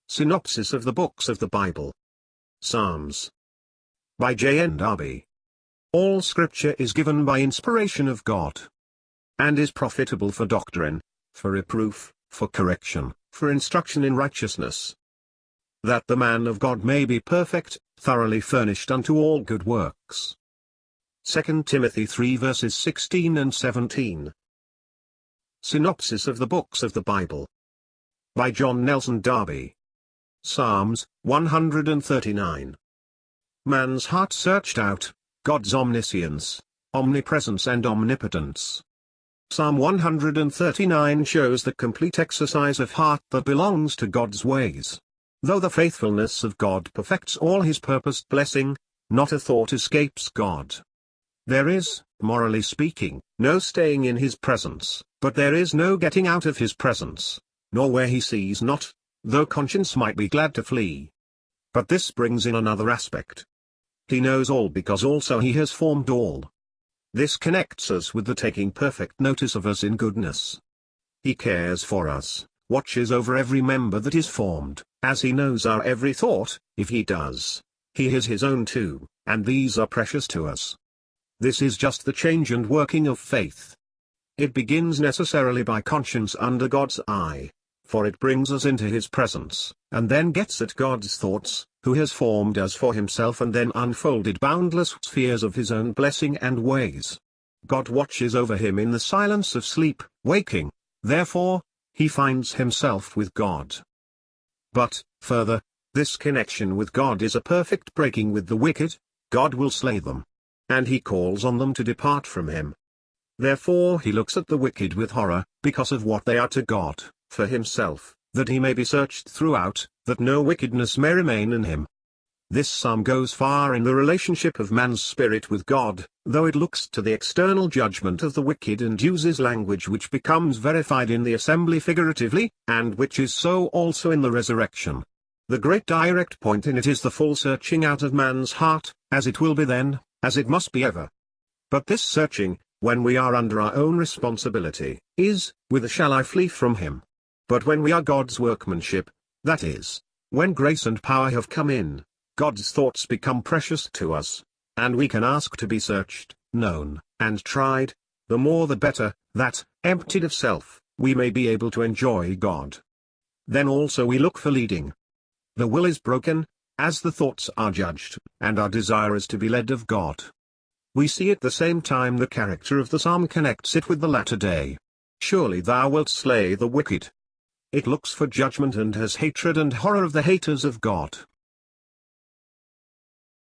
Synopsis of the Books of the Bible. Psalms. By JND Darby. All Scripture is given by inspiration of God, and is profitable for doctrine, for reproof, for correction, for instruction in righteousness, that the man of God may be perfect, thoroughly furnished unto all good works. 2 Timothy 3 verses 16 and 17. Synopsis of the Books of the Bible. By John Nelson Darby. Psalms 139. Man's heart searched out, God's omniscience, omnipresence and omnipotence. Psalm 139 shows the complete exercise of heart that belongs to God's ways. Though the faithfulness of God perfects all his purposed blessing, not a thought escapes God. There is, morally speaking, no staying in his presence, but there is no getting out of his presence, nor where he sees not, though conscience might be glad to flee. But this brings in another aspect. He knows all because also he has formed all. This connects us with the taking perfect notice of us in goodness. He cares for us, watches over every member that is formed, as he knows our every thought. If he does, he is his own too, and these are precious to us. This is just the change and working of faith. It begins necessarily by conscience under God's eye, for it brings us into his presence, and then gets at God's thoughts, who has formed us for himself and then unfolded boundless spheres of his own blessing and ways. God watches over him in the silence of sleep, waking, therefore, he finds himself with God. But, further, this connection with God is a perfect breaking with the wicked. God will slay them, and he calls on them to depart from him. Therefore he looks at the wicked with horror, because of what they are to God, for himself, that he may be searched throughout, that no wickedness may remain in him. This psalm goes far in the relationship of man's spirit with God, though it looks to the external judgment of the wicked and uses language which becomes verified in the assembly figuratively, and which is so also in the resurrection. The great direct point in it is the full searching out of man's heart, as it will be then, as it must be ever. But this searching, when we are under our own responsibility, is, whither shall I flee from him? But when we are God's workmanship, that is, when grace and power have come in, God's thoughts become precious to us, and we can ask to be searched, known, and tried, the more the better, that, emptied of self, we may be able to enjoy God. Then also we look for leading. The will is broken, as the thoughts are judged, and our desire is to be led of God. We see at the same time the character of the psalm connects it with the latter day. Surely thou wilt slay the wicked. It looks for judgment and has hatred and horror of the haters of God.